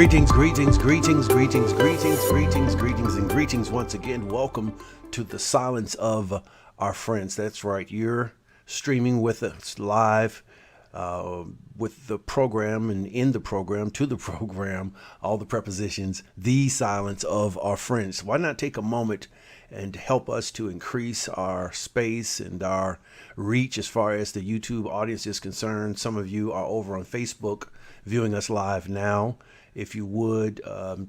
and greetings once again. Welcome to the silence of our friends. That's right. You're streaming with us live with the program and in the program, to the program, all the prepositions, the silence of our friends. Why not take a moment and help us to increase our space and our reach as far as the YouTube audience is concerned? Some of you are over on Facebook viewing us live now. If you would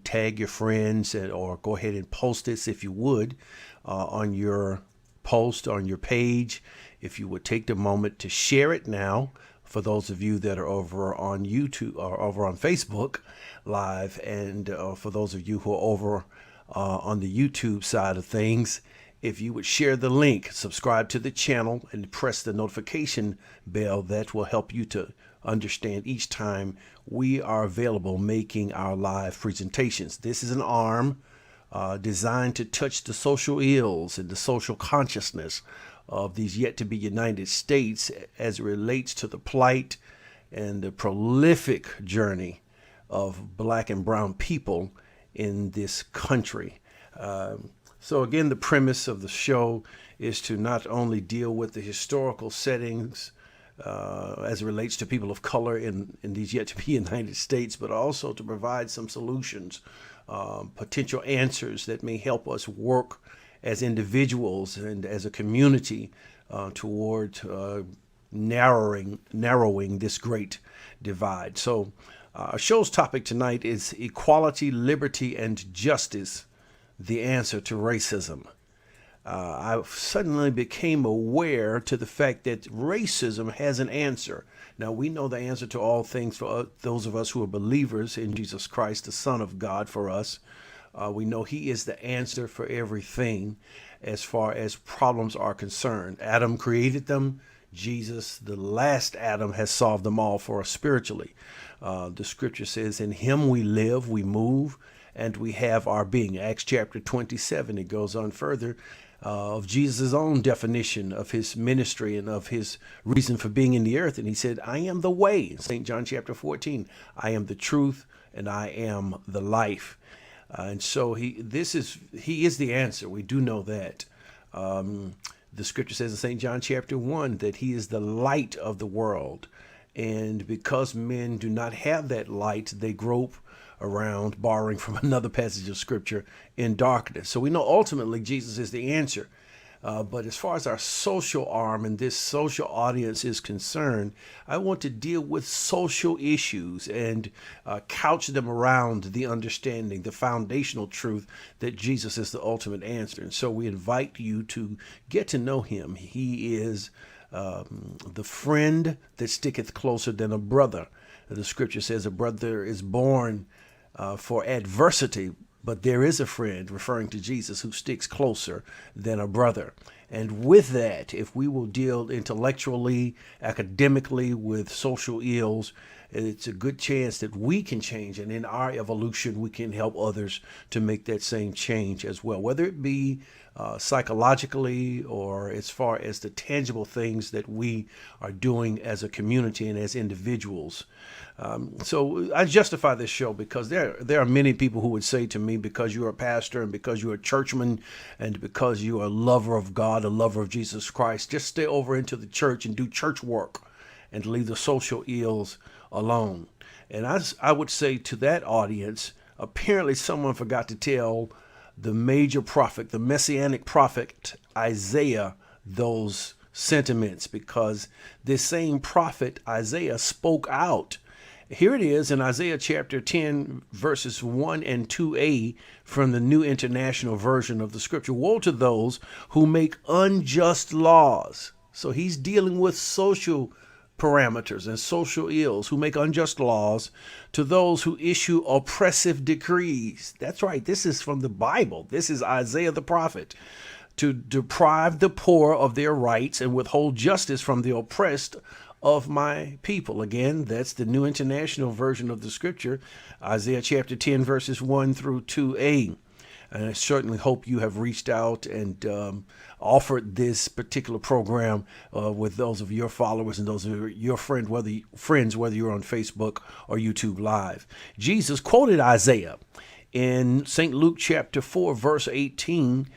tag your friends or go ahead and post this, if you would, on your post, on your page. If you would take the moment to share it now, for those of you that are over on YouTube or over on Facebook live, and for those of you who are over on the YouTube side of things, if you would share the link, subscribe to the channel, and press the notification bell, that will help you to understand each time we are available making our live presentations. This is an arm designed to touch the social ills and the social consciousness of these yet to be United States as it relates to the plight and the prolific journey of black and brown people in this country. So again, the premise of the show is to not only deal with the historical settings as it relates to people of color in these yet to be United States, but also to provide some solutions, potential answers that may help us work as individuals and as a community toward narrowing this great divide. So our show's topic tonight is equality, liberty, and justice, the answer to racism. I suddenly became aware to the fact that racism has an answer. Now, we know the answer to all things for those of us who are believers in Jesus Christ, the Son of God, for us. We know he is the answer for everything as far as problems are concerned. Adam created them. Jesus, the last Adam, has solved them all for us spiritually. The scripture says, in him we live, we move, and we have our being. Acts chapter 27, it goes on further of Jesus' own definition of his ministry and of his reason for being in the earth. And he said, I am the way. St. John chapter 14, I am the truth and I am the life. And so he is the answer. We do know that. The scripture says in St. John chapter 1 that he is the light of the world. And because men do not have that light, they grope around, borrowing from another passage of scripture, in darkness. So we know ultimately Jesus is the answer. But as far as our social arm and this social audience is concerned, I want to deal with social issues and couch them around the understanding, the foundational truth that Jesus is the ultimate answer. And so we invite you to get to know him. He is the friend that sticketh closer than a brother. The scripture says a brother is born for adversity, but there is a friend, referring to Jesus, who sticks closer than a brother. And with that, if we will deal intellectually, academically with social ills, it's a good chance that we can change. And in our evolution, we can help others to make that same change as well, whether it be psychologically or as far as the tangible things that we are doing as a community and as individuals. So I justify this show because there are many people who would say to me, because you're a pastor and because you're a churchman and because you're a lover of God, a lover of Jesus Christ, just stay over into the church and do church work and leave the social ills alone. And I would say to that audience, apparently someone forgot to tell the major prophet, the messianic prophet Isaiah, those sentiments, because this same prophet Isaiah spoke out. Here it is in Isaiah chapter 10, verses 1 and 2a from the New International Version of the scripture. Woe to those who make unjust laws. So he's dealing with social parameters and social ills, who make unjust laws, to those who issue oppressive decrees. That's right. This is from the Bible. This is Isaiah the prophet. To deprive the poor of their rights and withhold justice from the oppressed of my people. Again, that's the New International Version of the scripture, Isaiah chapter 10, verses 1 through 2a. And I certainly hope you have reached out and offered this particular program with those of your followers and those of your friends, whether you're on Facebook or YouTube Live. Jesus quoted Isaiah in St. Luke chapter 4, verse 18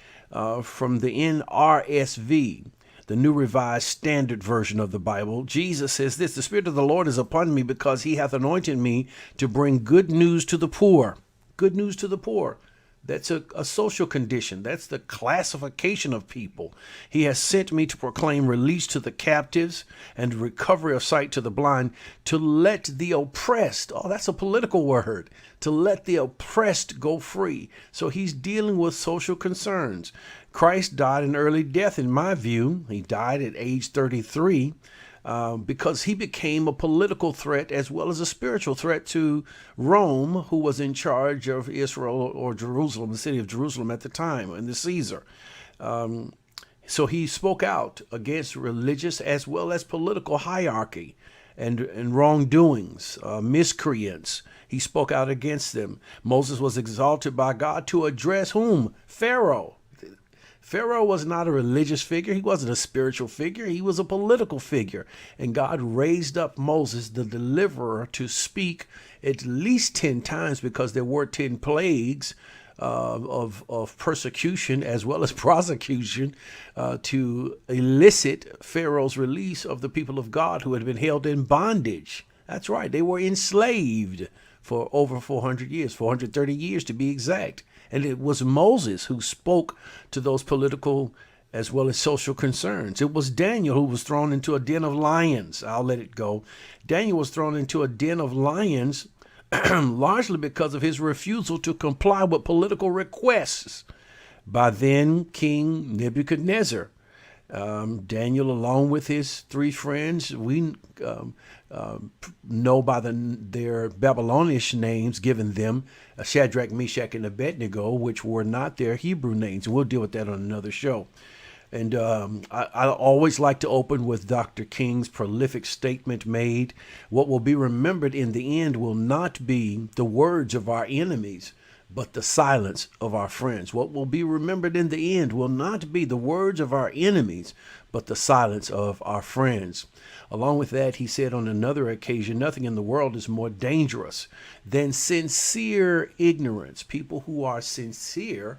from the NRSV, the New Revised Standard Version of the Bible. Jesus says this: "The Spirit of the Lord is upon me, because he hath anointed me to bring good news to the poor." Good news to the poor. That's a social condition. That's the classification of people. He has sent me to proclaim release to the captives and recovery of sight to the blind, to let the oppressed, oh, that's a political word, to let the oppressed go free. So he's dealing with social concerns. Christ died an early death, in my view. He died at age 33. Because he became a political threat as well as a spiritual threat to Rome, who was in charge of Israel, or Jerusalem, the city of Jerusalem at the time, and the Caesar. So he spoke out against religious as well as political hierarchy and wrongdoings, miscreants. He spoke out against them. Moses was exalted by God to address whom? Pharaoh. Pharaoh was not a religious figure. He wasn't a spiritual figure. He was a political figure. And God raised up Moses, the deliverer, to speak at least 10 times, because there were 10 plagues of persecution as well as prosecution to elicit Pharaoh's release of the people of God who had been held in bondage. That's right. They were enslaved for over 400 years, 430 years to be exact. And it was Moses who spoke to those political as well as social concerns. It was Daniel who was thrown into a den of lions. I'll let it go. Daniel was thrown into a den of lions largely because of his refusal to comply with political requests by then King Nebuchadnezzar. Daniel, along with his 3 friends, we know by their Babylonish names given them, Shadrach, Meshach, and Abednego, which were not their Hebrew names. And we'll deal with that on another show. And I always like to open with Dr. King's prolific statement made: "What will be remembered in the end will not be the words of our enemies, but the silence of our friends." What will be remembered in the end will not be the words of our enemies, but the silence of our friends. Along with that, he said on another occasion, nothing in the world is more dangerous than sincere ignorance. People who are sincere,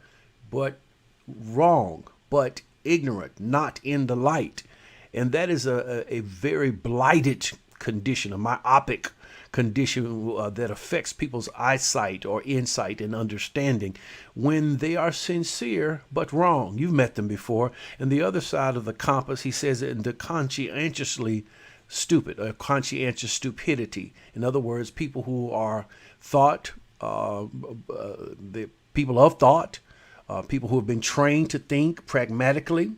but wrong, but ignorant, not in the light. And that is a very blighted condition, a myopic condition that affects people's eyesight or insight and understanding when they are sincere but wrong. You've met them before. And the other side of the compass, he says, in the conscientiously stupid, or conscientious stupidity. In other words, people who are the people of thought, people who have been trained to think pragmatically,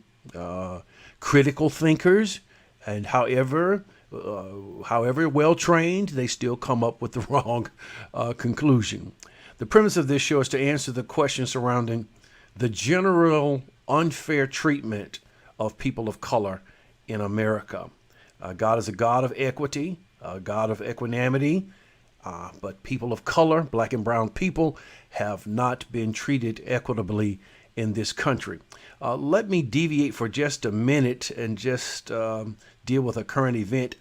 critical thinkers, and however well trained, they still come up with the wrong conclusion. The premise of this show is to answer the question surrounding the general unfair treatment of people of color in America. God is a God of equity, a God of equanimity, but people of color, black and brown people, have not been treated equitably in this country. Let me deviate for just a minute and just deal with a current event.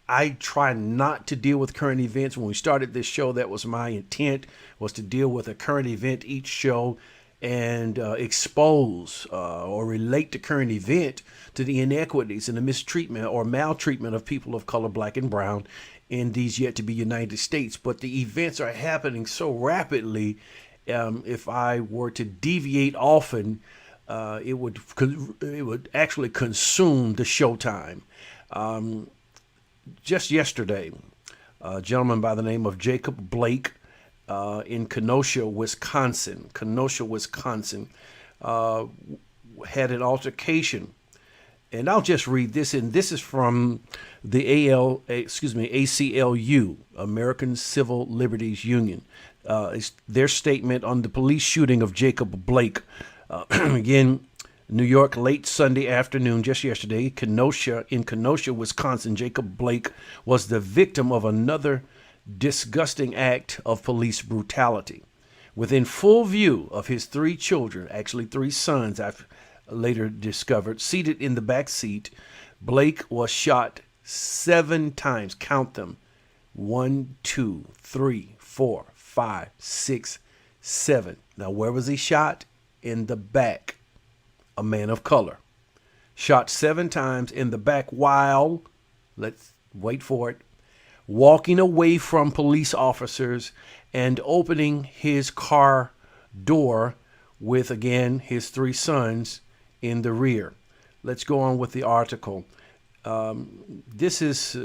I try not to deal with current events. When we started this show, that was my intent, was to deal with a current event each show and expose or relate the current event to the inequities and the mistreatment or maltreatment of people of color, black and brown, in these yet to be United States. But the events are happening so rapidly, if I were to deviate often, it would actually consume the showtime. Just yesterday, a gentleman by the name of Jacob Blake in Kenosha, Wisconsin, had an altercation. And I'll just read this, and this is from the ACLU, American Civil Liberties Union. It's their statement on the police shooting of Jacob Blake. Again, New York, late Sunday afternoon, just yesterday, in Kenosha, Wisconsin, Jacob Blake was the victim of another disgusting act of police brutality. Within full view of his three children, actually three sons, I've later discovered, seated in the back seat, Blake was shot 7 times. Count them. 1, 2, 3, 4, 5, 6, 7. Now, where was he shot? In the back. A man of color. Shot 7 times in the back while, let's wait for it, walking away from police officers and opening his car door with, again, his 3 sons in the rear. Let's go on with the article. This is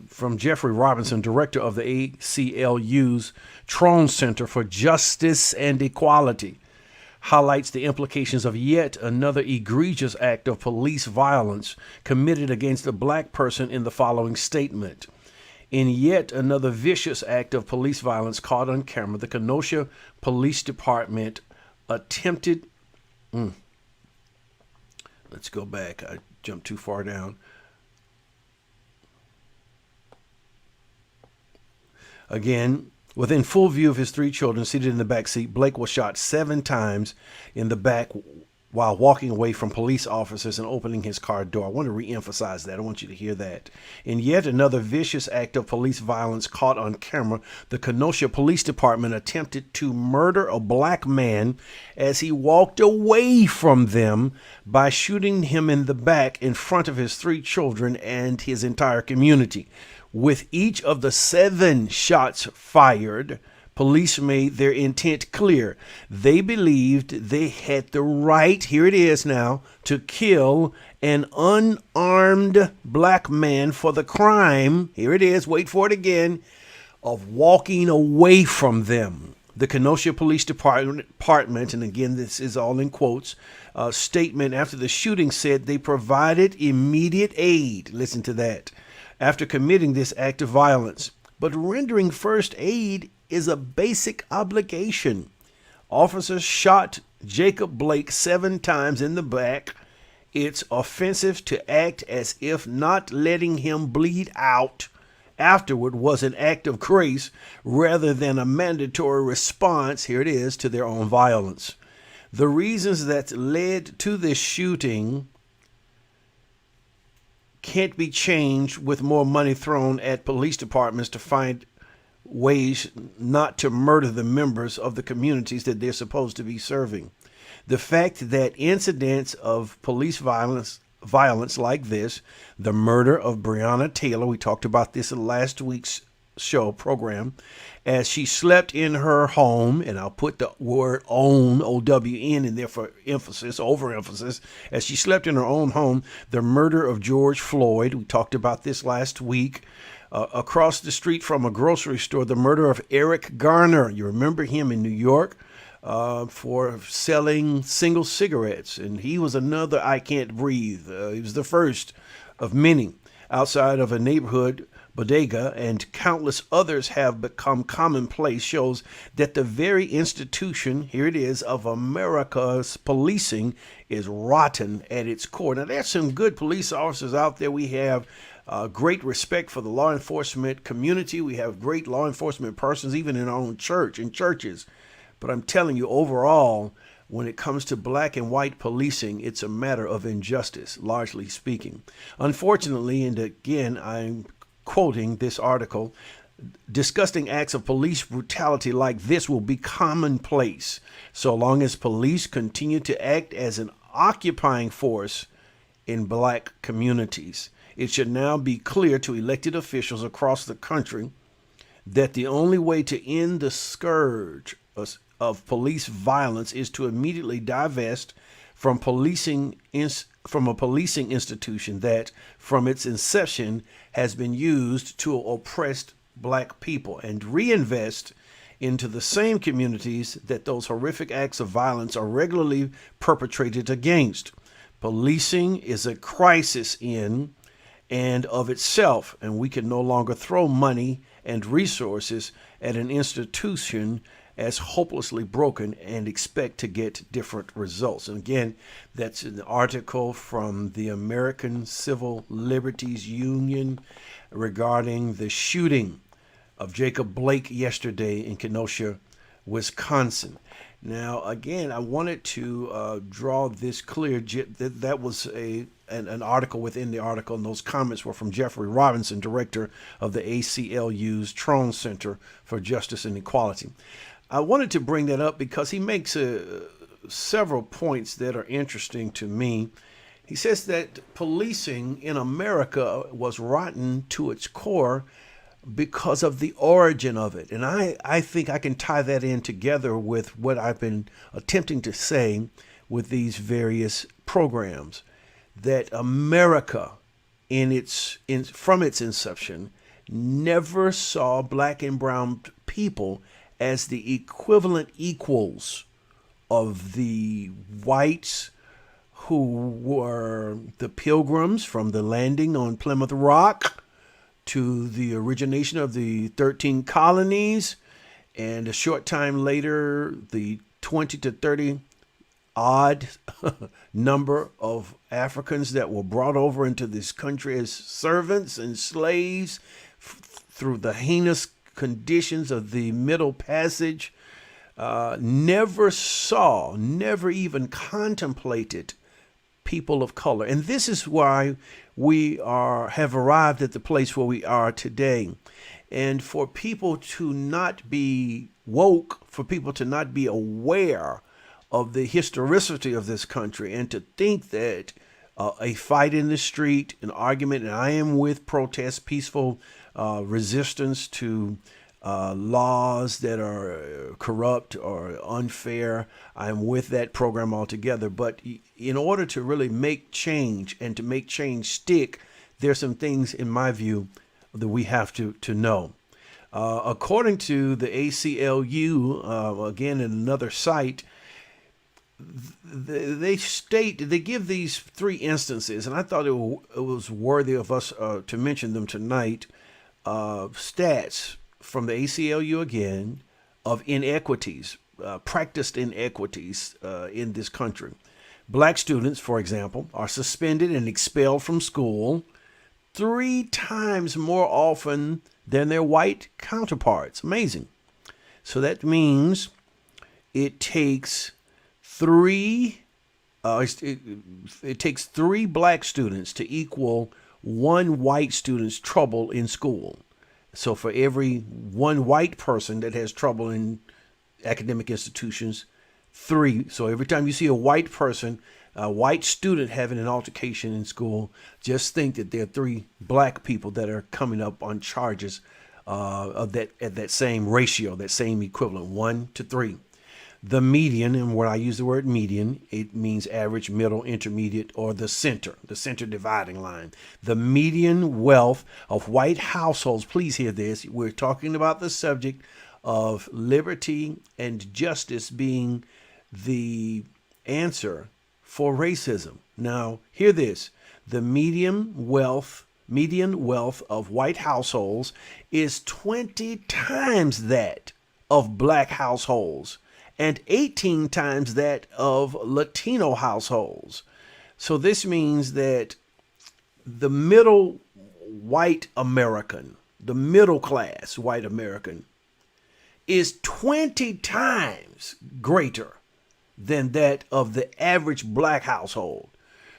from Jeffrey Robinson, director of the ACLU's Trone Center for Justice and Equality, highlights the implications of yet another egregious act of police violence committed against a black person in the following statement. In yet another vicious act of police violence caught on camera, the Kenosha Police Department attempted... Let's go back. I jumped too far down. Again, within full view of his 3 children seated in the back seat, Blake was shot 7 times in the back while walking away from police officers and opening his car door. I want to re-emphasize that. I want you to hear that. In yet another vicious act of police violence caught on camera, the Kenosha Police Department attempted to murder a black man as he walked away from them by shooting him in the back in front of his 3 children and his entire community. With each of the 7 shots fired, police made their intent clear. They believed they had the right, here it is now, to kill an unarmed black man for the crime, here it is, wait for it again, of walking away from them. The Kenosha Police Department, and again, this is all in quotes, statement after the shooting said they provided immediate aid. Listen to that. After committing this act of violence. But rendering first aid is a basic obligation. Officers shot Jacob Blake 7 times in the back. It's offensive to act as if not letting him bleed out afterward was an act of grace rather than a mandatory response, here it is, to their own violence. The reasons that led to this shooting can't be changed with more money thrown at police departments to find ways not to murder the members of the communities that they're supposed to be serving. The fact that incidents of police violence like this, the murder of Breonna Taylor, we talked about this in last week's show program, as she slept in her home, and I'll put the word own, O-W-N, in there for emphasis, overemphasis, as she slept in her own home, the murder of George Floyd, we talked about this last week, across the street from a grocery store, the murder of Eric Garner, you remember him in New York, for selling single cigarettes, and he was another I Can't Breathe. He was the first of many outside of a neighborhood bodega, and countless others have become commonplace, shows that the very institution, here it is, of America's policing is rotten at its core. Now, there's some good police officers out there. We have great respect for the law enforcement community. We have great law enforcement persons, even in our own church, in churches. But I'm telling you, overall, when it comes to black and white policing, it's a matter of injustice, largely speaking. Unfortunately, and again, I'm quoting this article, disgusting acts of police brutality like this will be commonplace so long as police continue to act as an occupying force in black communities. It should now be clear to elected officials across the country that the only way to end the scourge of police violence is to immediately divest from a policing institution that, from its inception, has been used to oppress black people, and reinvest into the same communities that those horrific acts of violence are regularly perpetrated against. Policing is a crisis in and of itself, and we can no longer throw money and resources at an institution as hopelessly broken and expect to get different results. And again, that's an article from the American Civil Liberties Union regarding the shooting of Jacob Blake yesterday in Kenosha, Wisconsin. Now, again, I wanted to draw this clear. That was an article within the article, and those comments were from Jeffrey Robinson, director of the ACLU's Trone Center for Justice and Equality. I wanted to bring that up because he makes several points that are interesting to me. He says that policing in America was rotten to its core because of the origin of it. And I think I can tie that in together with what I've been attempting to say with these various programs, that America from its inception never saw black and brown people as the equivalent equals of the whites who were the pilgrims from the landing on Plymouth Rock to the origination of the 13 colonies, and a short time later, the 20 to 30 odd number of Africans that were brought over into this country as servants and slaves through the heinous conditions of the Middle Passage. Never even contemplated people of color. And this is why we have arrived at the place where we are today. And for people to not be woke, for people to not be aware of the historicity of this country, and to think that a fight in the street, an argument, and I am with protest, peaceful resistance to laws that are corrupt or unfair. I'm with that program altogether. But in order to really make change and to make change stick, there's some things, in my view, that we have to know. According to the ACLU, again, in another site, they give these three instances, and I thought it was worthy of us to mention them tonight. Stats from the ACLU again of inequities, practiced inequities in this country. Black students, for example, are suspended and expelled from school 3 times more often than their white counterparts. Amazing. So that means it takes three black students to equal 1 white student's trouble in school. So for every 1 white person that has trouble in academic institutions, 3. So every time you see a white person, a white student having an altercation in school, just think that there are 3 black people that are coming up on charges of that at that same ratio, that same equivalent, 1 to 3. The median, and when I use the word median, it means average, middle, intermediate, or the center dividing line. The median wealth of white households, please hear this, we're talking about the subject of liberty and justice being the answer for racism. Now, hear this. The median wealth of white households is 20 times that of black households, and 18 times that of Latino households. So this means that the middle white American, the middle class white American, is 20 times greater than that of the average black household.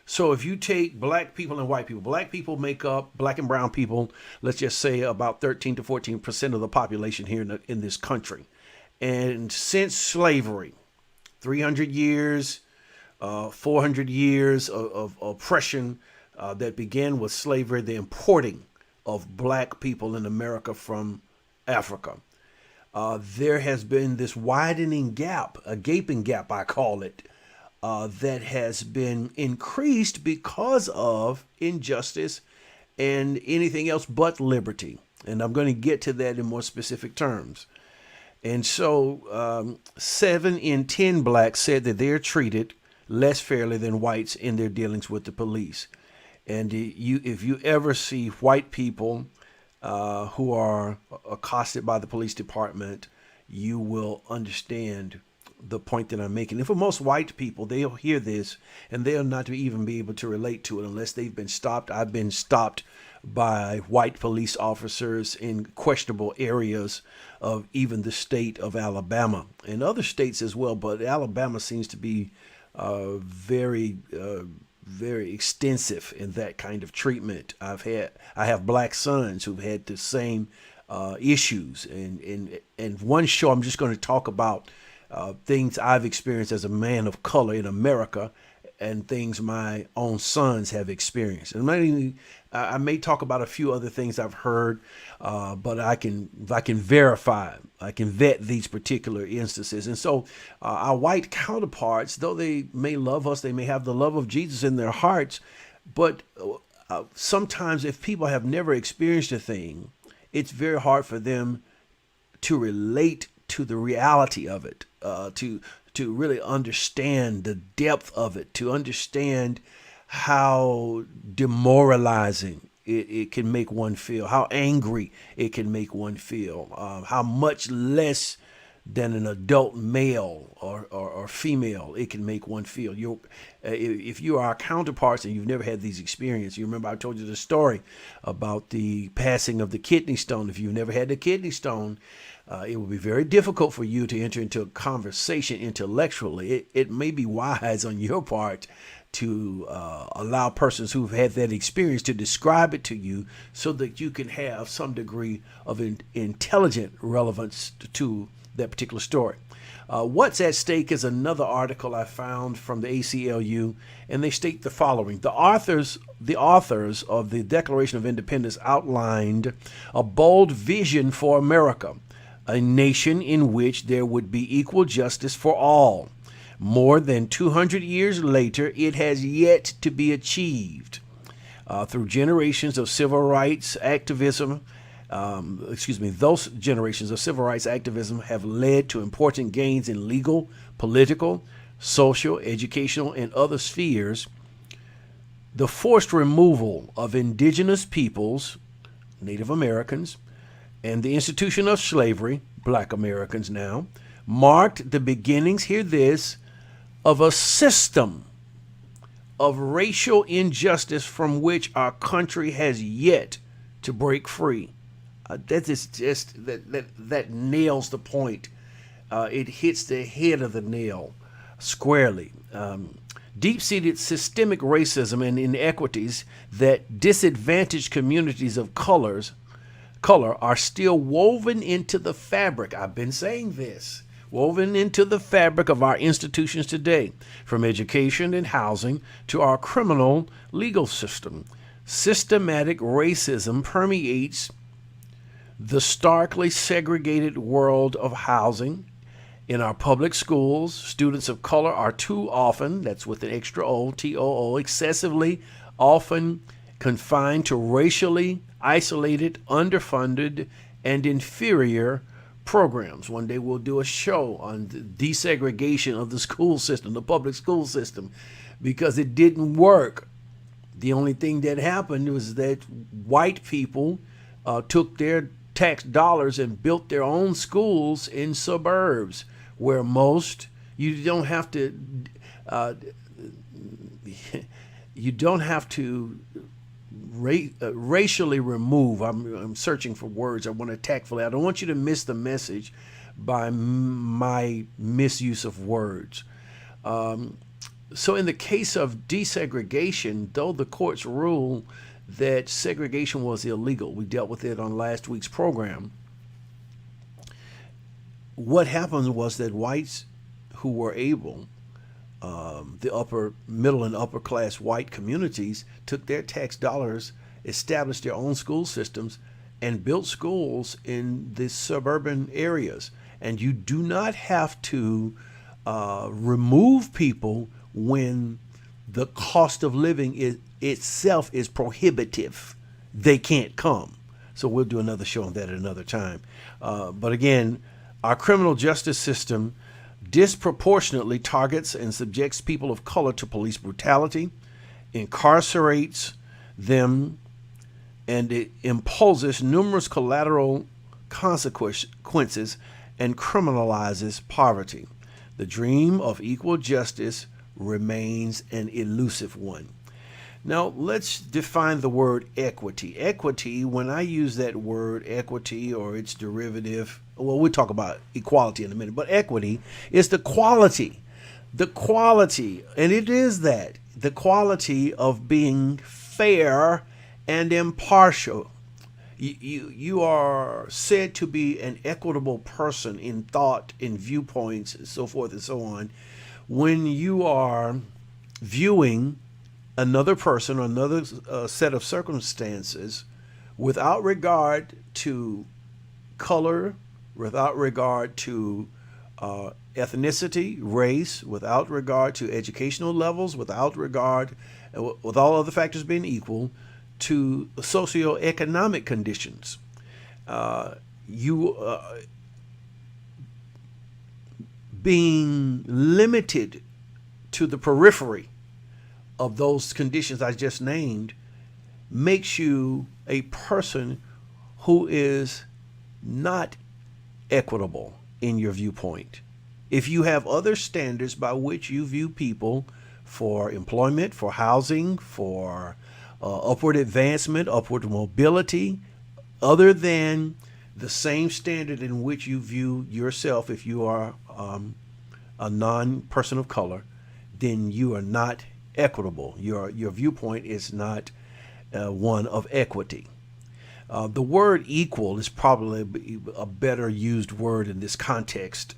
So if you take black people and white people, black people make up, black and brown people, let's just say about 13 to 14% of the population here in this country. And since slavery, 300 years, 400 years of oppression that began with slavery, the importing of black people in America from Africa, there has been this widening gap, a gaping gap, I call it, that has been increased because of injustice and anything else but liberty. And I'm going to get to that in more specific terms. And so 7 in 10 blacks said that they're treated less fairly than whites in their dealings with the police. And if you ever see white people who are accosted by the police department, you will understand the point that I'm making. And for most white people, they'll hear this and they'll not even be able to relate to it unless they've been stopped. I've been stopped by white police officers in questionable areas of even the state of Alabama and other states as well. But Alabama seems to be very extensive in that kind of treatment. I have black sons who've had the same issues. And one show I'm just going to talk about things I've experienced as a man of color in America and things my own sons have experienced. And I may talk about a few other things I've heard, but I can verify, I can vet these particular instances. And so our white counterparts, though they may love us, they may have the love of Jesus in their hearts, but sometimes if people have never experienced a thing, it's very hard for them to relate to the reality of it, to really understand the depth of it, to understand how demoralizing it can make one feel, how angry it can make one feel, how much less than an adult male or female it can make one feel. If you are our counterparts and you've never had these experiences, you remember I told you the story about the passing of the kidney stone. If you've never had the kidney stone, it will be very difficult for you to enter into a conversation intellectually. It may be wise on your part to allow persons who've had that experience to describe it to you so that you can have some degree of intelligent relevance to that particular story. What's at Stake is another article I found from the ACLU, and they state the following. The authors of the Declaration of Independence outlined a bold vision for America, a nation in which there would be equal justice for all. More than 200 years later, it has yet to be achieved. Through generations of civil rights activism, those generations of civil rights activism have led to important gains in legal, political, social, educational, and other spheres. The forced removal of indigenous peoples, Native Americans, and the institution of slavery, Black Americans now, marked the beginnings, hear this, of a system of racial injustice from which our country has yet to break free. That nails the point. It hits the head of the nail squarely. Deep-seated systemic racism and inequities that disadvantage communities of color are still woven into the fabric. I've been saying this. Woven into the fabric of our institutions today, from education and housing to our criminal legal system. Systematic racism permeates the starkly segregated world of housing. In our public schools, students of color are too often, that's with an extra O, T-O-O, excessively often confined to racially isolated, underfunded, and inferior programs. One day we'll do a show on the desegregation of the school system, the public school system, because it didn't work. The only thing that happened was that white people took their tax dollars and built their own schools in suburbs where you don't have to racially remove. I'm searching for words. I want to tactfully. I don't want you to miss the message by my misuse of words. So in the case of desegregation, though the courts ruled that segregation was illegal, we dealt with it on last week's program. What happened was that whites who were able, the upper, middle, and upper class white communities, took their tax dollars, established their own school systems, and built schools in the suburban areas. And you do not have to remove people when the cost of living itself is prohibitive. They can't come. So we'll do another show on that at another time. But again, our criminal justice system disproportionately targets and subjects people of color to police brutality, incarcerates them, and it imposes numerous collateral consequences and criminalizes poverty. The dream of equal justice remains an elusive one. Now, let's define the word equity. Equity, when I use that word equity or its derivative, well, we'll talk about equality in a minute, but equity is the quality, and it is that, the quality of being fair and impartial. You are said to be an equitable person in thought, in viewpoints, and so forth and so on, when you are viewing another person or another set of circumstances without regard to color, without regard to ethnicity, race, without regard to educational levels, without regard, with all other factors being equal, to socioeconomic conditions. You being limited to the periphery of those conditions I just named makes you a person who is not equitable in your viewpoint. If you have other standards by which you view people for employment, for housing, for upward advancement, upward mobility, other than the same standard in which you view yourself if you are a non-person of color, then you are not equitable. Your viewpoint is not one of equity. The word equal is probably a better used word in this context.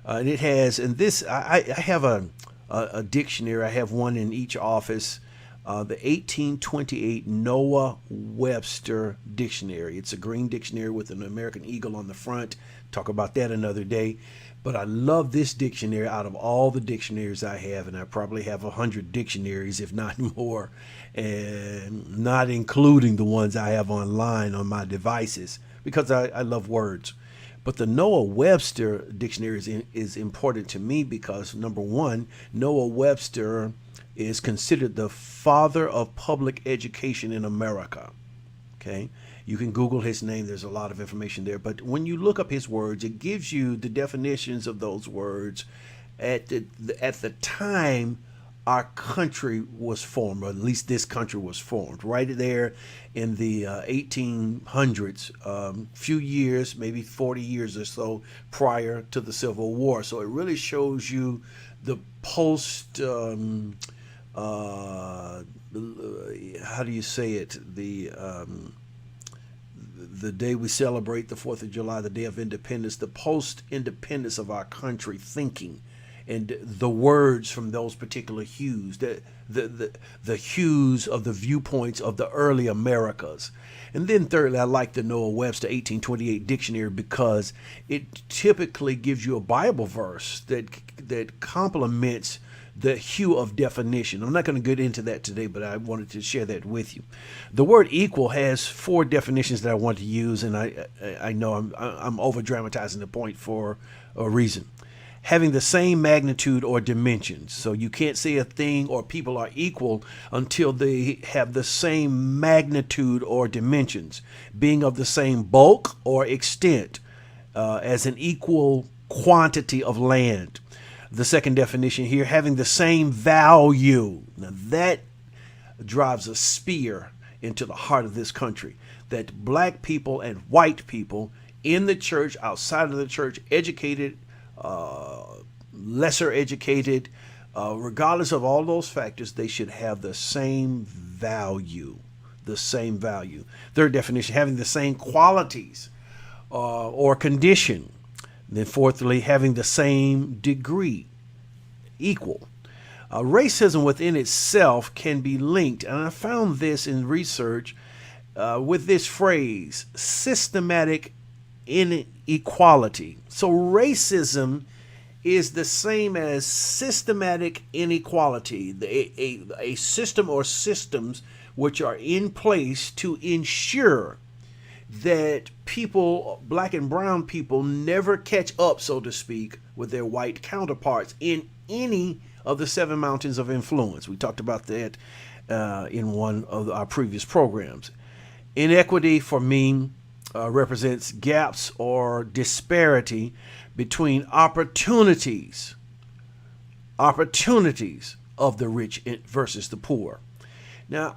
And it has, and this, I have a dictionary. I have one in each office, the 1828 Noah Webster Dictionary. It's a green dictionary with an American eagle on the front. Talk about that another day. But I love this dictionary out of all the dictionaries I have, and I probably have 100 dictionaries, if not more, and not including the ones I have online on my devices, because I love words. But the Noah Webster Dictionary is important to me because, number one, Noah Webster is considered the father of public education in America. Okay? You can Google his name. There's a lot of information there. But when you look up his words, it gives you the definitions of those words at the time our country was formed, or at least this country was formed, right there in the 1800s, few years, maybe 40 years or so prior to the Civil War. So it really shows you the post, how do you say it, the day we celebrate the 4th of July, the Day of Independence, the post-independence of our country thinking, and the words from those particular hues, the hues of the viewpoints of the early Americas. And then thirdly, I like the Noah Webster 1828 dictionary because it typically gives you a Bible verse that complements the hue of definition. I'm not going to get into that today, but I wanted to share that with you. The word equal has 4 definitions that I want to use, and I know I'm over dramatizing the point for a reason. Having the same magnitude or dimensions. So you can't say a thing or people are equal until they have the same magnitude or dimensions. Being of the same bulk or extent, as an equal quantity of land. The second definition here, having the same value. Now that drives a spear into the heart of this country. That black people and white people in the church, outside of the church, educated, lesser educated, regardless of all those factors, they should have the same value. The same value. Third definition, having the same qualities or condition. Then fourthly, having the same degree, equal. Racism within itself can be linked, and I found this in research with this phrase, systematic inequality. So racism is the same as systematic inequality, a system or systems which are in place to ensure that people, black and brown people, never catch up, so to speak, with their white counterparts in any of the 7 mountains of influence. We talked about that in one of our previous programs. Inequity for me represents gaps or disparity between opportunities opportunities of the rich versus the poor. Now,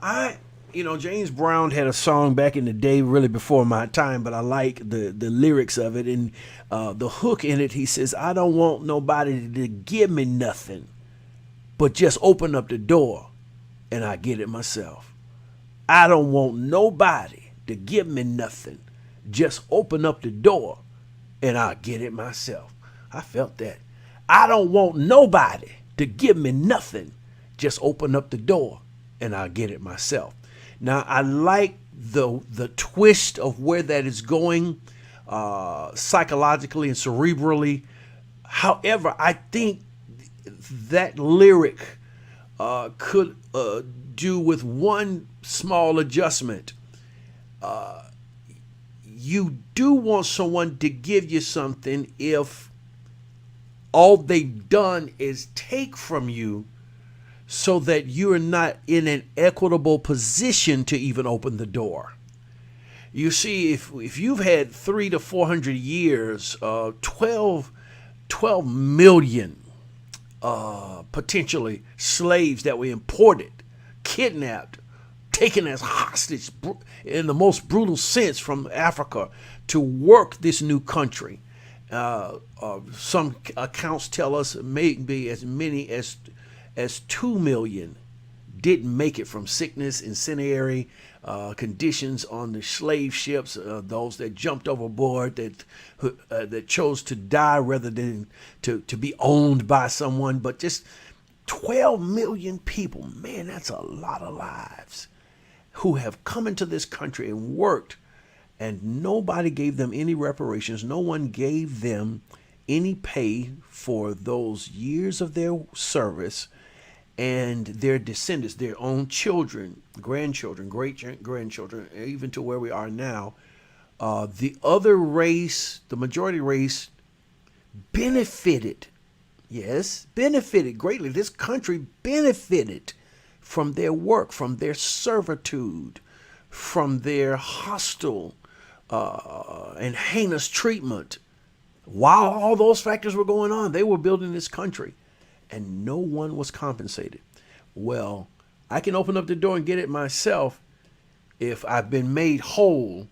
James Brown had a song back in the day, really before my time, but I like the lyrics of it. And the hook in it, he says, I don't want nobody to give me nothing, but just open up the door and I get it myself. I don't want nobody to give me nothing. Just open up the door and I'll get it myself. I felt that. I don't want nobody to give me nothing. Just open up the door and I'll get it myself. Now, I like the twist of where that is going psychologically and cerebrally. However, I think that lyric could do with one small adjustment. You do want someone to give you something if all they've done is take from you, so that you're not in an equitable position to even open the door. You see, if you've had 300 to 400 years, 12 million potentially slaves that were imported, kidnapped, taken as hostage in the most brutal sense from Africa to work this new country. Some accounts tell us maybe as many as 2 million didn't make it from sickness, incendiary conditions on the slave ships, those that jumped overboard, that chose to die rather than to be owned by someone. But just 12 million people, man, that's a lot of lives who have come into this country and worked, and nobody gave them any reparations. No one gave them any pay for those years of their service, and their descendants, their own children, grandchildren, great-grandchildren, even to where we are now. The other race, the majority race, benefited. Yes, benefited greatly. This country benefited from their work, from their servitude, from their hostile and heinous treatment. While all those factors were going on, they were building this country, and no one was compensated. Well, I can open up the door and get it myself if I've been made whole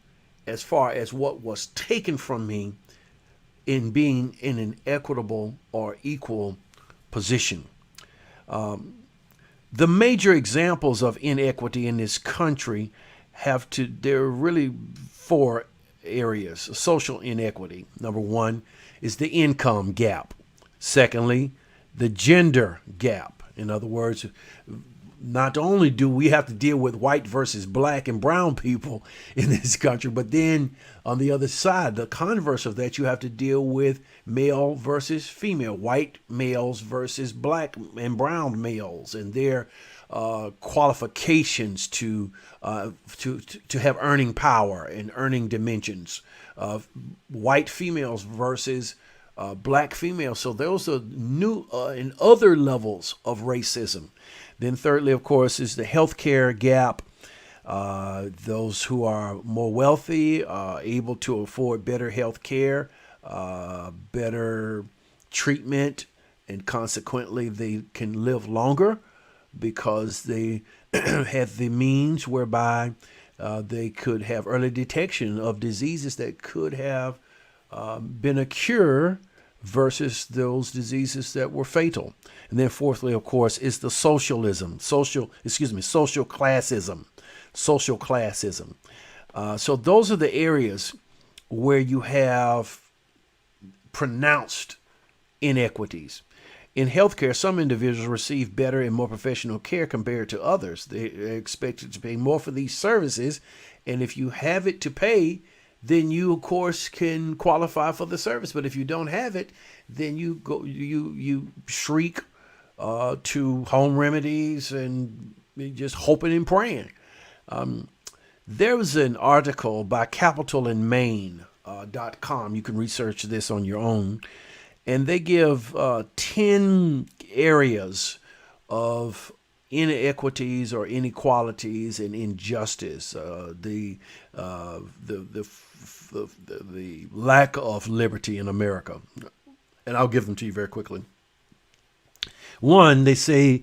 as far as what was taken from me in being in an equitable or equal position. The major examples of inequity in this country there are really 4 areas. Social inequity. Number 1 is the income gap. Secondly, the gender gap. In other words, not only do we have to deal with white versus black and brown people in this country, but then on the other side, the converse of that, you have to deal with male versus female, white males versus black and brown males, and their qualifications to have earning power and earning dimensions. White females versus black females. So those are new and other levels of racism. Then thirdly, of course, is the healthcare gap. Those who are more wealthy are able to afford better health care, better treatment, and consequently they can live longer because they have the means whereby they could have early detection of diseases that could have been a cure versus those diseases that were fatal. And then fourthly, of course, is the social classism. So those are the areas where you have pronounced inequities. In healthcare, some individuals receive better and more professional care compared to others. They're expected to pay more for these services, and if you have it to pay, then you, of course, can qualify for the service. But if you don't have it, then you shriek to home remedies and just hoping and praying. There was an article by capitalandmain.com. You can research this on your own. And they give 10 areas of inequities or inequalities and injustice, the lack of liberty in America. And I'll give them to you very quickly. One, they say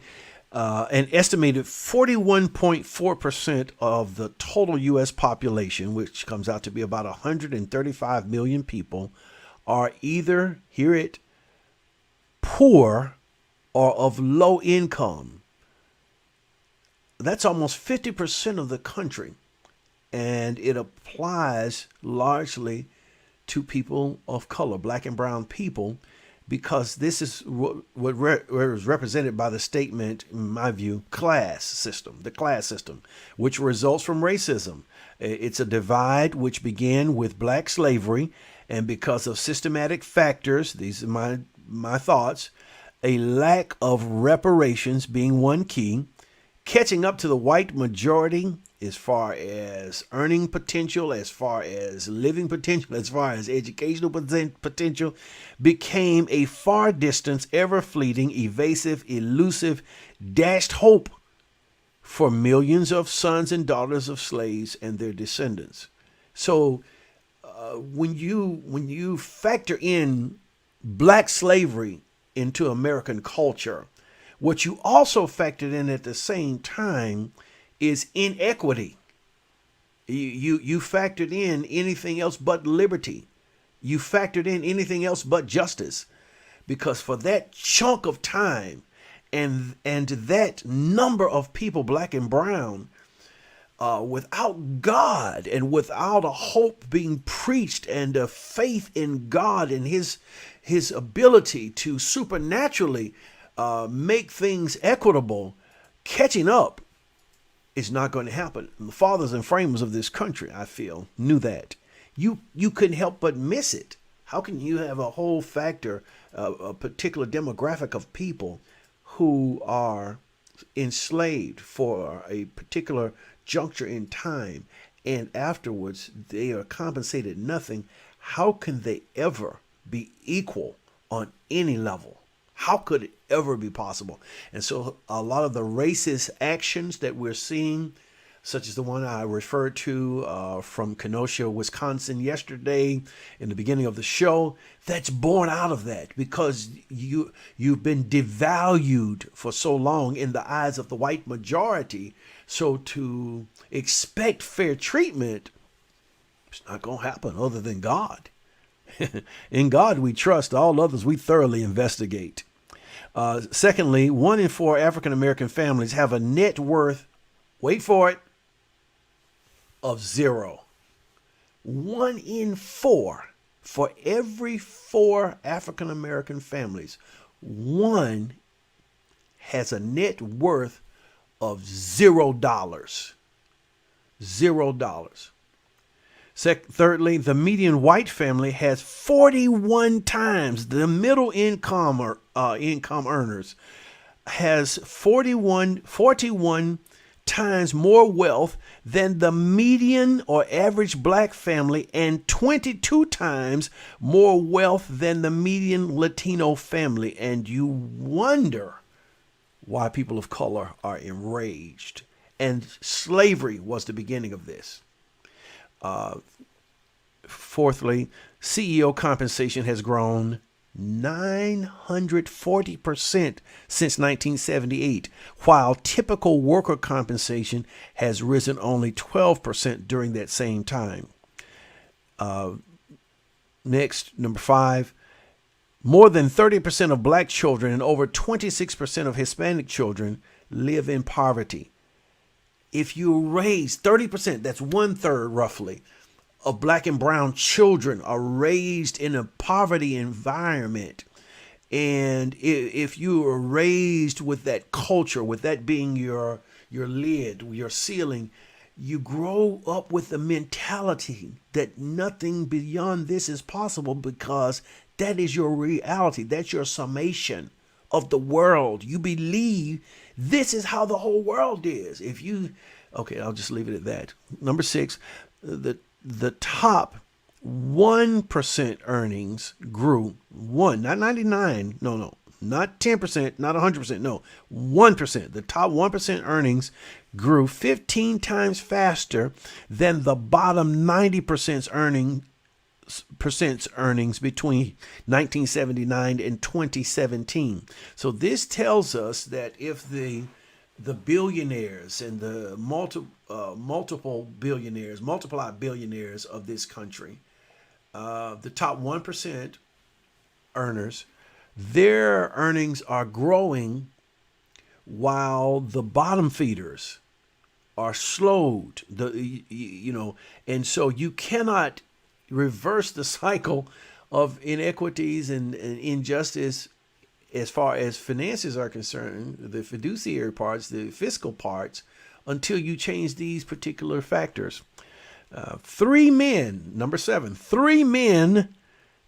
an estimated 41.4% of the total U.S. population, which comes out to be about 135 million people, are either, hear it, poor or of low income. That's almost 50% of the country. And it applies largely to people of color, black and brown people, because this is what is represented by the statement, in my view, the class system, which results from racism. It's a divide which began with black slavery, and because of systematic factors, these are my thoughts, a lack of reparations being one key, catching up to the white majority as far as earning potential, as far as living potential, as far as educational potential, became a far distance, ever fleeting, evasive, elusive, dashed hope for millions of sons and daughters of slaves and their descendants. So when you factor in black slavery into American culture, what you also factored in at the same time is inequity. You factored in anything else but liberty. You factored in anything else but justice. Because for that chunk of time and that number of people, black and brown, without God and without a hope being preached and a faith in God and his ability to supernaturally make things equitable, catching up is not going to happen. And the fathers and framers of this country, I feel, knew that. You couldn't help but miss it. How can you have a whole factor, a particular demographic of people who are enslaved for a particular juncture in time, and afterwards they are compensated nothing? How can they ever be equal on any level? How could it ever be possible? And so a lot of the racist actions that we're seeing, such as the one I referred to from Kenosha, Wisconsin yesterday in the beginning of the show, that's born out of that, because you've been devalued for so long in the eyes of the white majority. So to expect fair treatment, it's not going to happen other than God. In God we trust, all others we thoroughly investigate. Secondly, 1 in 4 African American families have a net worth, wait for it, of 0. 1 in 4. For every 4 African American families, 1 has a net worth of $0. $0. Thirdly, the median white family has 41 times, the middle income income earners has 41 times more wealth than the median or average black family, and 22 times more wealth than the median Latino family. And you wonder why people of color are enraged. And slavery was the beginning of this. Fourthly, CEO compensation has grown 940% since 1978, while typical worker compensation has risen only 12% during that same time. Next, number 5, more than 30% of black children and over 26% of Hispanic children live in poverty. If you raise 30%, that's 1/3 roughly, of black and brown children are raised in a poverty environment. And if you are raised with that culture, with that being your lid, your ceiling, you grow up with the mentality that nothing beyond this is possible, because that is your reality. That's your summation of the world. You believe this is how the whole world is. Okay, I'll just leave it at that. Number 6, the top 1% earnings grew, not 99, not 10%, not 100%, no, 1%. The top 1% earnings grew 15 times faster than the bottom 90% earning earnings between 1979 and 2017. So this tells us that if the billionaires and the multiple billionaires, multiplied billionaires of this country, the top 1% earners, their earnings are growing while the bottom feeders are slowed. And so you cannot reverse the cycle of inequities and injustice as far as finances are concerned, the fiduciary parts, the fiscal parts, until you change these particular factors. 3 men, number 7, 3 men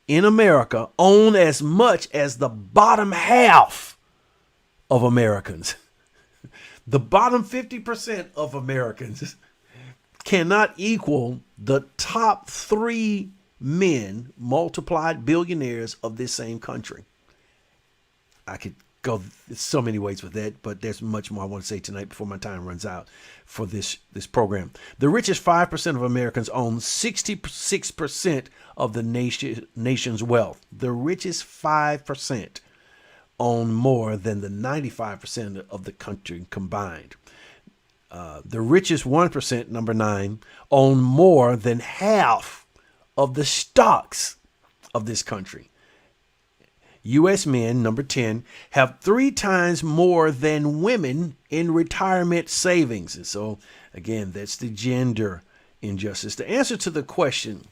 in America own as much as the bottom half of Americans. The bottom 50% of Americans cannot equal the top 3 men, multiplied billionaires of this same country. I could go so many ways with that, but there's much more I want to say tonight before my time runs out for this program. The richest 5% of Americans own 66% of the nation's wealth. The richest 5% own more than the 95% of the country combined. The richest 1%, number 9, own more than half of the stocks of this country. U.S. men, number 10, have 3 times more than women in retirement savings. And so, again, that's the gender injustice. The answer to the question,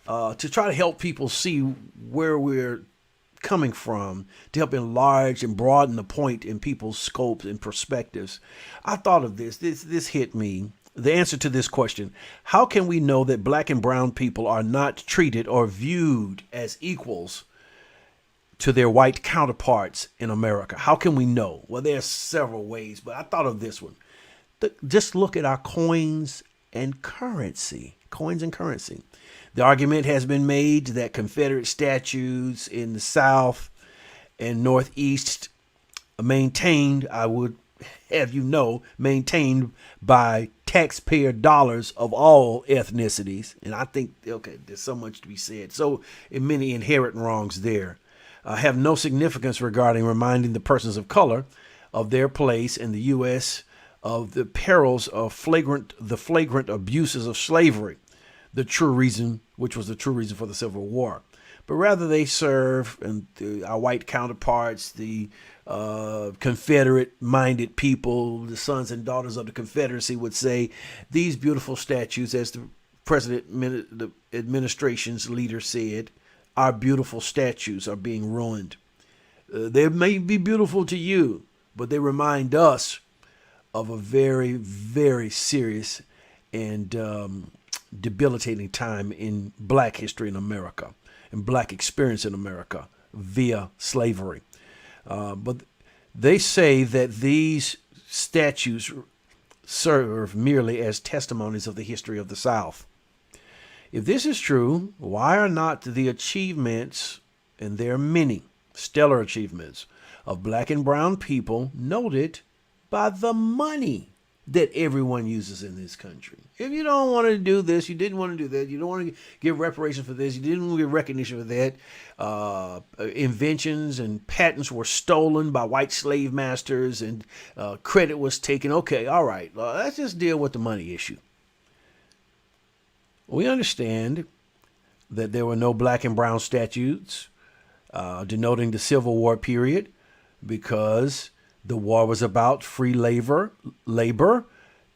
to try to help people see where we're coming from, to help enlarge and broaden the point in people's scopes and perspectives, I thought of this. This hit me. The answer to this question: how can we know that black and brown people are not treated or viewed as equals to their white counterparts in America? How can we know? Well, there's several ways, but I thought of this one. Just look at our coins and currency. Coins and currency. The argument has been made that Confederate statues in the South and Northeast maintained, I would have you know, maintained by taxpayer dollars of all ethnicities. And I think, okay, there's so much to be said. So many inherent wrongs there. Have no significance regarding reminding the persons of color of their place in the U.S. of the perils of the flagrant abuses of slavery, which was the true reason for the Civil War. But rather they serve our white counterparts, the Confederate-minded people, the sons and daughters of the Confederacy would say, these beautiful statues, as the the administration's leader said, our beautiful statues are being ruined. They may be beautiful to you, but they remind us of a very, very serious and debilitating time in black history in America and black experience in America via slavery. But they say that these statues serve merely as testimonies of the history of the South. If this is true, why are not the achievements, and there are many stellar achievements, of black and brown people noted by the money that everyone uses in this country? If you don't want to do this, you didn't want to do that, you don't want to give reparations for this, you didn't want to give recognition for that, inventions and patents were stolen by white slave masters and credit was taken. Okay, all right, let's just deal with the money issue. We understand that there were no black and brown statues denoting the Civil War period because the war was about free labor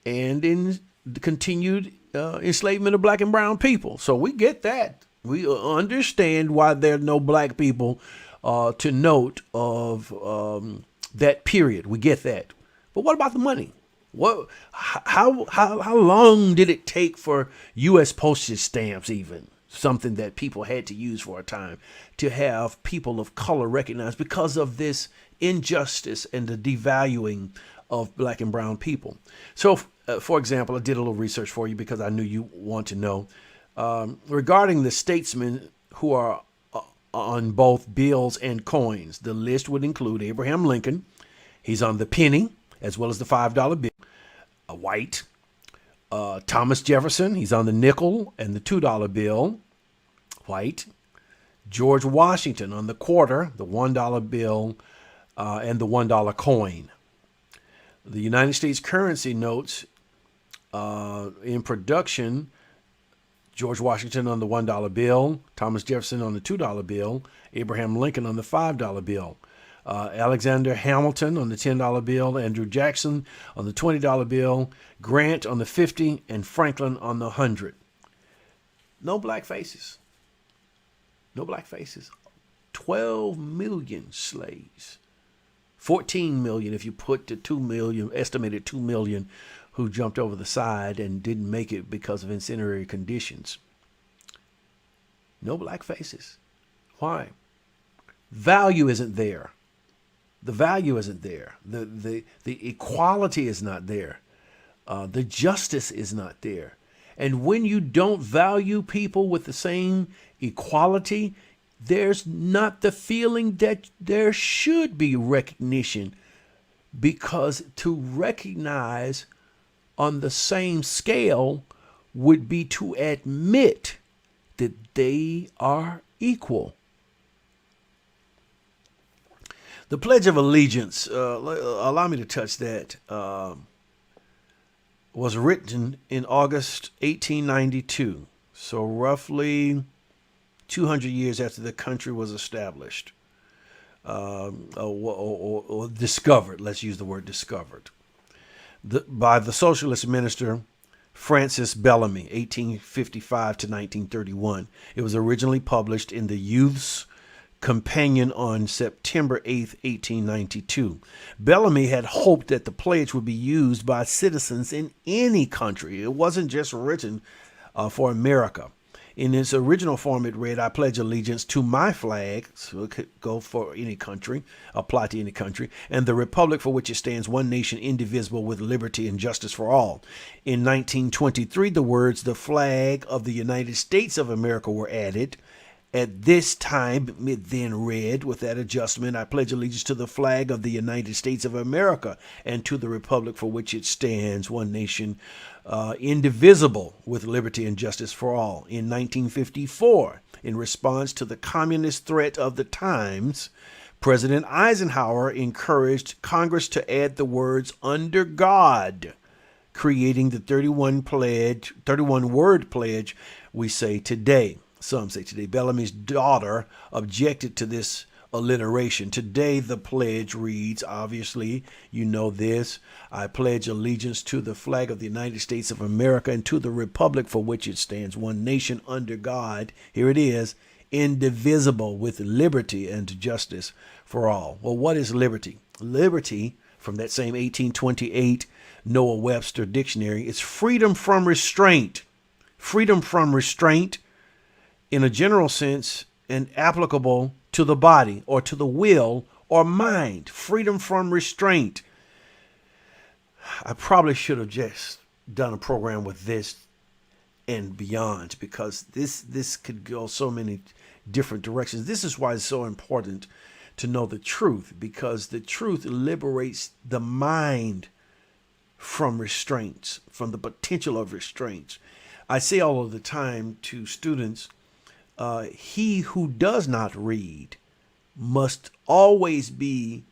and in the continued enslavement of black and brown people. So we get that. We understand why there are no black people to note of that period. We get that. But what about the money? How long did it take for U.S. postage stamps, even something that people had to use for a time, to have people of color recognized because of this injustice and the devaluing of black and brown people? So, for example, I did a little research for you because I knew you want to know regarding the statesmen who are on both bills and coins. The list would include Abraham Lincoln. He's on the penny as well as the $5 bill. A white. Thomas Jefferson, he's on the nickel and the $2 bill. white. George Washington on the quarter, the $1 bill, and the $1 coin. The United States currency notes in production, George Washington on the $1 bill, Thomas Jefferson on the $2 bill, Abraham Lincoln on the $5 bill, Alexander Hamilton on the $10 bill, Andrew Jackson on the $20 bill, Grant on the $50, and Franklin on the $100. No black faces. No black faces. 12 million slaves. 14 million if you put the 2 million, estimated 2 million who jumped over the side and didn't make it because of incendiary conditions. No black faces. Why? Value isn't there. The value isn't there. The equality is not there. The justice is not there. And when you don't value people with the same equality, there's not the feeling that there should be recognition, because to recognize on the same scale would be to admit that they are equal. The Pledge of Allegiance, allow me to touch that, was written in August 1892, so roughly 200 years after the country was established, or discovered, let's use the word discovered, by the socialist minister Francis Bellamy, 1855 to 1931. It was originally published in the Youth's Companion on September 8th, 1892. Bellamy had hoped that the pledge would be used by citizens in any country. It wasn't just written for America. In its original form, it read, "I pledge allegiance to my flag," so it could go for any country, apply to any country, "and the republic for which it stands, one nation, indivisible, with liberty and justice for all." In 1923, the words, "the flag of the United States of America," were added. At this time, it then read, with that adjustment, "I pledge allegiance to the flag of the United States of America and to the republic for which it stands, one nation, indivisible, with liberty and justice for all." In 1954, in response to the communist threat of the times, President Eisenhower encouraged Congress to add the words "under God," creating the 31-word pledge we say today. Some say today. Bellamy's daughter objected to this alliteration. Today, the pledge reads, obviously, you know this, "I pledge allegiance to the flag of the United States of America and to the republic for which it stands, one nation under God," here it is, "indivisible, with liberty and justice for all." Well, what is liberty? Liberty, from that same 1828 Noah Webster dictionary, is freedom from restraint. Freedom from restraint, in a general sense, and applicable to the body or to the will or mind. Freedom from restraint. I probably should have just done a program with this and beyond, because this could go so many different directions. This is why it's so important to know the truth, because the truth liberates the mind from restraints, from the potential of restraints. I say all of the time to students, he who does not read must always be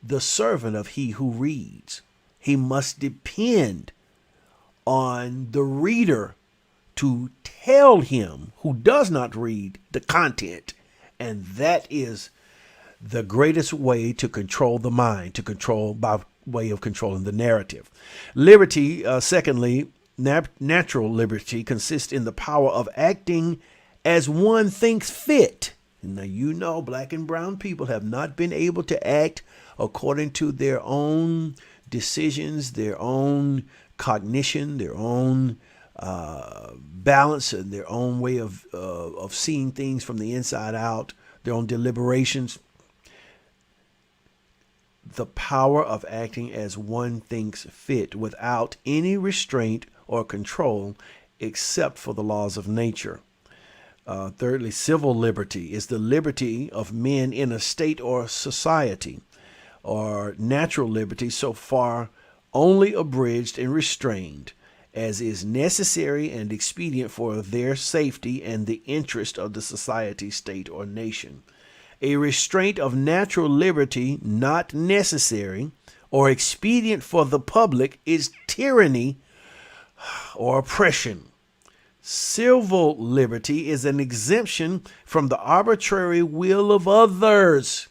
the servant of he who reads. He must depend on the reader to tell him, who does not read, the content. And that is the greatest way to control the mind, to control by way of controlling the narrative. Liberty, secondly, natural liberty, consists in the power of acting as one thinks fit. Now, you know, black and brown people have not been able to act according to their own decisions, their own cognition, their own balance, and their own way of seeing things from the inside out, their own deliberations. The power of acting as one thinks fit without any restraint or control except for the laws of nature. Thirdly, civil liberty is the liberty of men in a state or society, or natural liberty so far only abridged and restrained as is necessary and expedient for their safety and the interest of the society, state, or nation. A restraint of natural liberty not necessary or expedient for the public is tyranny or oppression. Civil liberty is an exemption from the arbitrary will of others,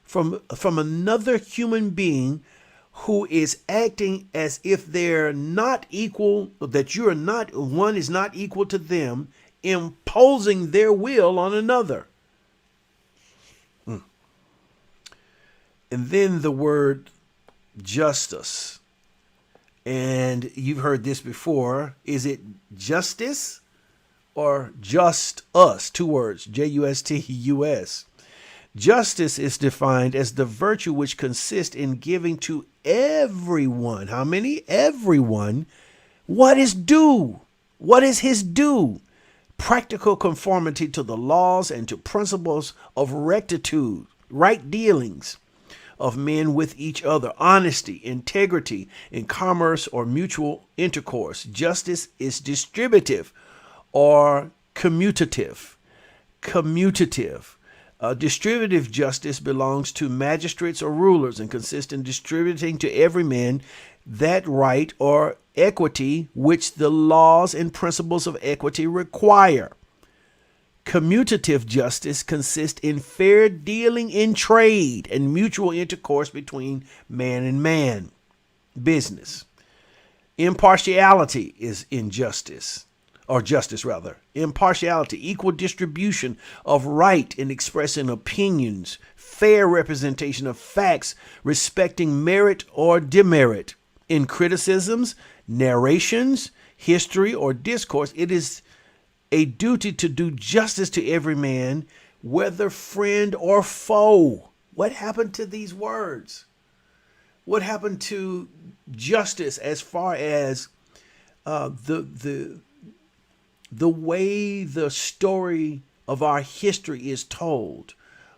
from another human being who is acting as if they're not equal, that you are not, one is not equal to them, imposing their will on another. And then the word justice. And you've heard this before. Is it justice or just us? Two words, Justus. Justice is defined as the virtue which consists in giving to everyone. How many? Everyone. What is due? What is his due? Practical conformity to the laws and to principles of rectitude, right dealings of men with each other, honesty, integrity in commerce or mutual intercourse. Justice is distributive or commutative. Distributive justice belongs to magistrates or rulers and consists in distributing to every man that right or equity which the laws and principles of equity require. Commutative justice consists in fair dealing in trade and mutual intercourse between man and man. Business. Impartiality is injustice, or justice rather. Impartiality, equal distribution of right in expressing opinions, fair representation of facts, respecting merit or demerit. In criticisms, narrations, history, or discourse, it is a duty to do justice to every man, whether friend or foe. What happened to these words? What happened to justice as far as the way the story of our history is told,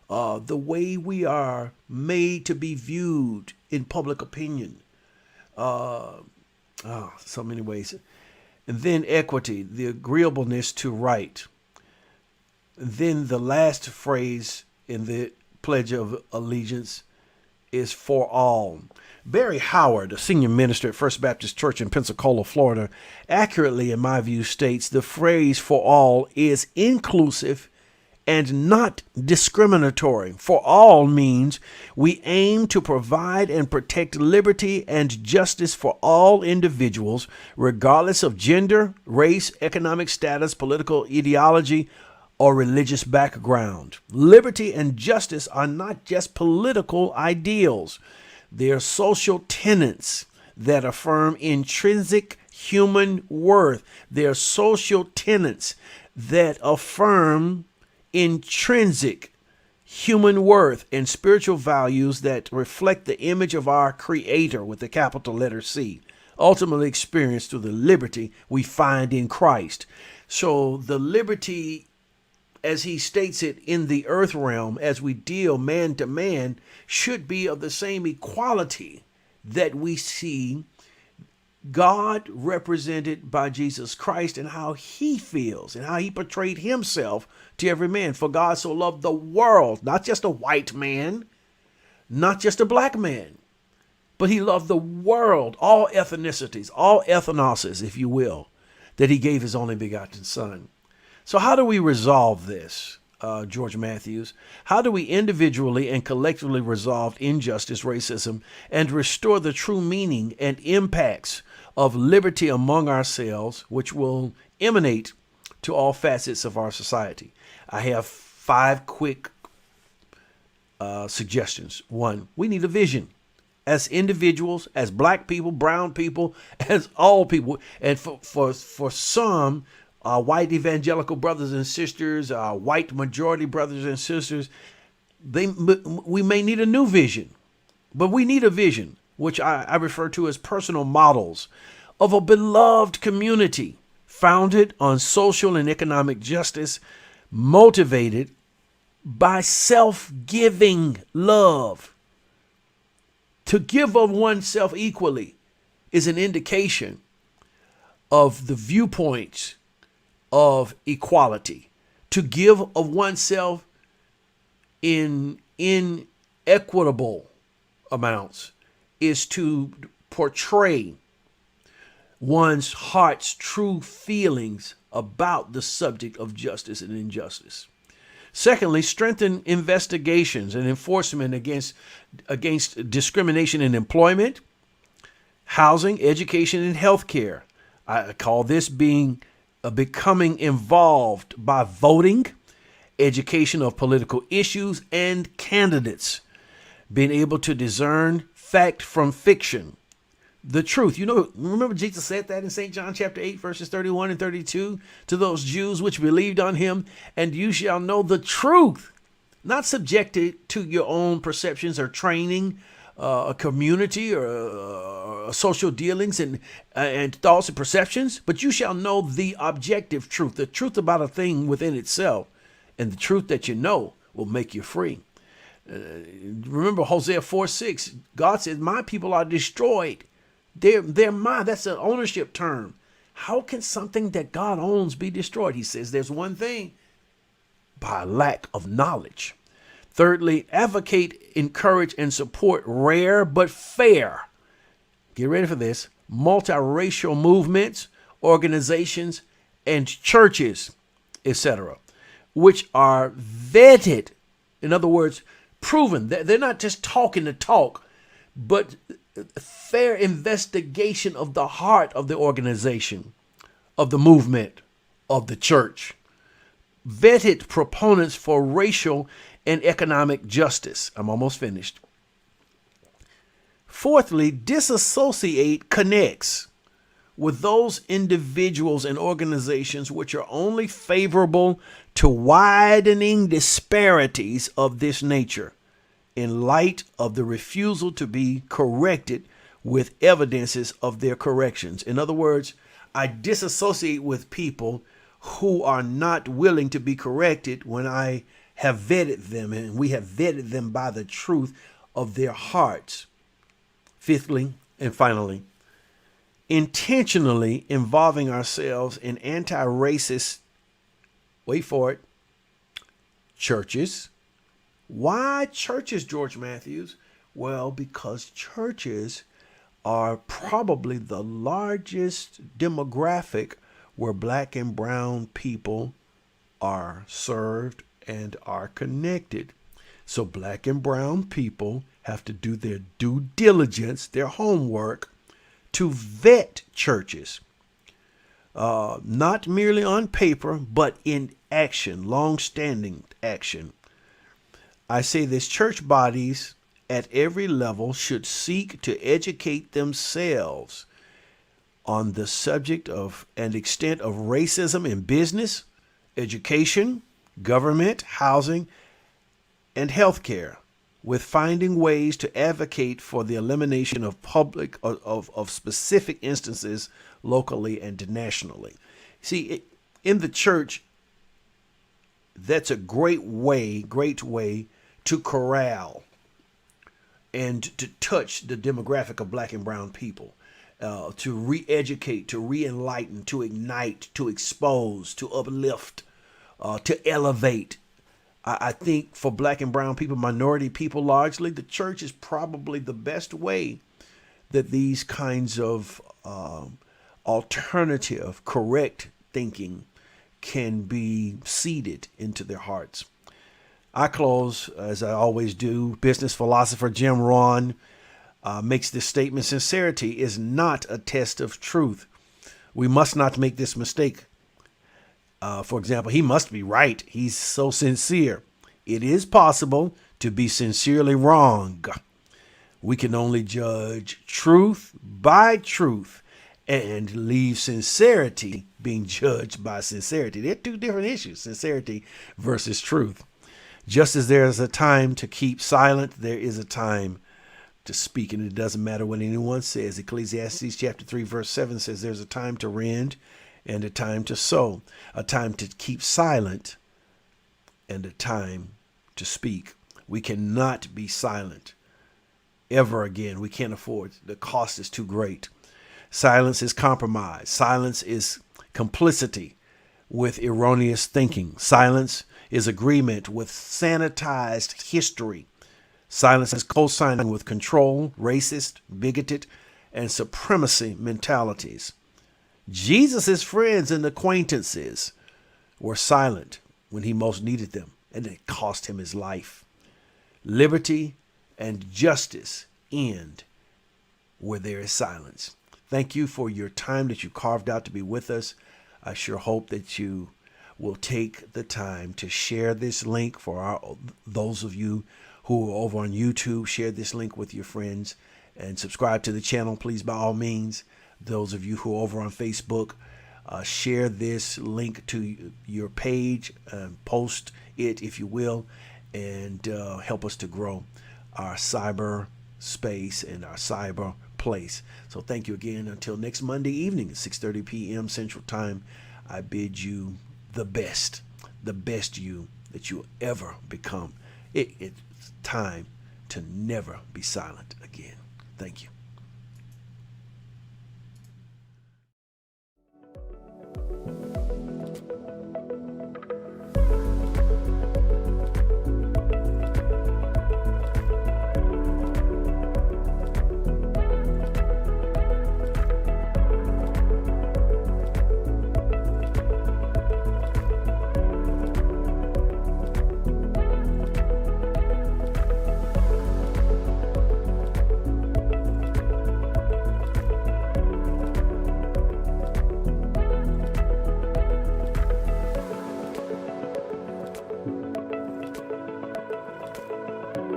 the way we are made to be viewed in public opinion? So many ways. And then equity, the agreeableness to right. And then the last phrase in the Pledge of Allegiance is for all. Barry Howard, a senior minister at First Baptist Church in Pensacola, Florida, accurately, in my view, states the phrase for all is inclusive and not discriminatory. For all means we aim to provide and protect liberty and justice for all individuals, regardless of gender, race, economic status, political ideology, or religious background. Liberty and justice are not just political ideals. They are social tenets that affirm intrinsic human worth. They are social tenets that affirm intrinsic human worth and spiritual values that reflect the image of our Creator with the capital letter C, ultimately experienced through the liberty we find in Christ. So the liberty, as he states it in the earth realm, as we deal man to man, should be of the same equality that we see God represented by Jesus Christ and how he feels and how he portrayed himself to every man. For God so loved the world, not just a white man, not just a black man, but he loved the world, all ethnicities, all ethnoses, if you will, that he gave his only begotten son. So how do we resolve this, George Matthews? How do we individually and collectively resolve injustice, racism, and restore the true meaning and impacts of liberty among ourselves, which will emanate to all facets of our society? I have 5 quick suggestions. 1, we need a vision. As individuals, as black people, brown people, as all people, and for some, white evangelical brothers and sisters, white majority brothers and sisters, we may need a new vision, but we need a vision, which I refer to as personal models of a beloved community founded on social and economic justice, motivated by self-giving love. To give of oneself equally is an indication of the viewpoints of equality. To give of oneself in inequitable amounts is to portray one's heart's true feelings about the subject of justice and injustice. Secondly, strengthen investigations and enforcement against discrimination in employment, housing, education, and healthcare. I call this becoming involved by voting, education of political issues and candidates, being able to discern fact from fiction, the truth. Remember Jesus said that in St. John chapter 8, verses 31 and 32 to those Jews which believed on him, and you shall know the truth, not subjected to your own perceptions or training, a community or social dealings and thoughts and perceptions, but you shall know the objective truth, the truth about a thing within itself, and the truth that you know will make you free. Remember Hosea 4:6, God says, my people are destroyed. They're mine. That's an ownership term. How can something that God owns be destroyed? He says there's one thing: by lack of knowledge. Thirdly, advocate, encourage, and support rare but fair, get ready for this, multiracial movements, organizations, and churches, etc., which are vetted. In other words, proven. They're not just talking the talk, but fair investigation of the heart of the organization, of the movement, of the church. Vetted proponents for racial and economic justice. I'm almost finished. Fourthly, disassociate connects with those individuals and organizations which are only favorable to widening disparities of this nature, in light of the refusal to be corrected with evidences of their corrections. In other words, I disassociate with people who are not willing to be corrected when I have vetted them, and we have vetted them by the truth of their hearts. Fifthly and finally, intentionally involving ourselves in anti-racist, wait for it, churches. Why churches, George Matthews? Well, because churches are probably the largest demographic where black and brown people are served and are connected. So black and brown people have to do their due diligence, their homework, to vet churches. Not merely on paper, but in action, long-standing action. I say this: church bodies at every level should seek to educate themselves on the subject of and extent of racism in business, education, government, housing, and healthcare, with finding ways to advocate for the elimination of of specific instances locally and nationally. See, in the church, that's a great way to corral and to touch the demographic of black and brown people, to re-educate, to re-enlighten, to ignite, to expose, to uplift, to elevate. I think for black and brown people, minority people largely, the church is probably the best way that these kinds of alternative, correct thinking can be seeded into their hearts. I close, as I always do. Business philosopher Jim Rohn makes this statement: sincerity is not a test of truth. We must not make this mistake. For example, he must be right. He's so sincere. It is possible to be sincerely wrong. We can only judge truth by truth and leave sincerity being judged by sincerity. They're two different issues, sincerity versus truth. Just as there is a time to keep silent, there is a time to speak, and it doesn't matter what anyone says. Ecclesiastes chapter 3, verse 7 says there's a time to rend and a time to sow, a time to keep silent and a time to speak. We cannot be silent ever again. We can't afford. The cost is too great. Silence is compromise. Silence is complicity with erroneous thinking. Silence is agreement with sanitized history. Silence is co-signing with control, racist, bigoted, and supremacy mentalities. Jesus' friends and acquaintances were silent when he most needed them, and it cost him his life. Liberty and justice end where there is silence. Thank you for your time that you carved out to be with us. I sure hope that you will take the time to share this link for those of you who are over on YouTube. Share this link with your friends and subscribe to the channel, please, by all means. Those of you who are over on Facebook, share this link to your page, post it if you will, and help us to grow our cyber space and our cyber place. So thank you again. Until next Monday evening at 6:30 p.m. Central Time, I bid you the best you that you'll ever become. It's time to never be silent again. Thank you.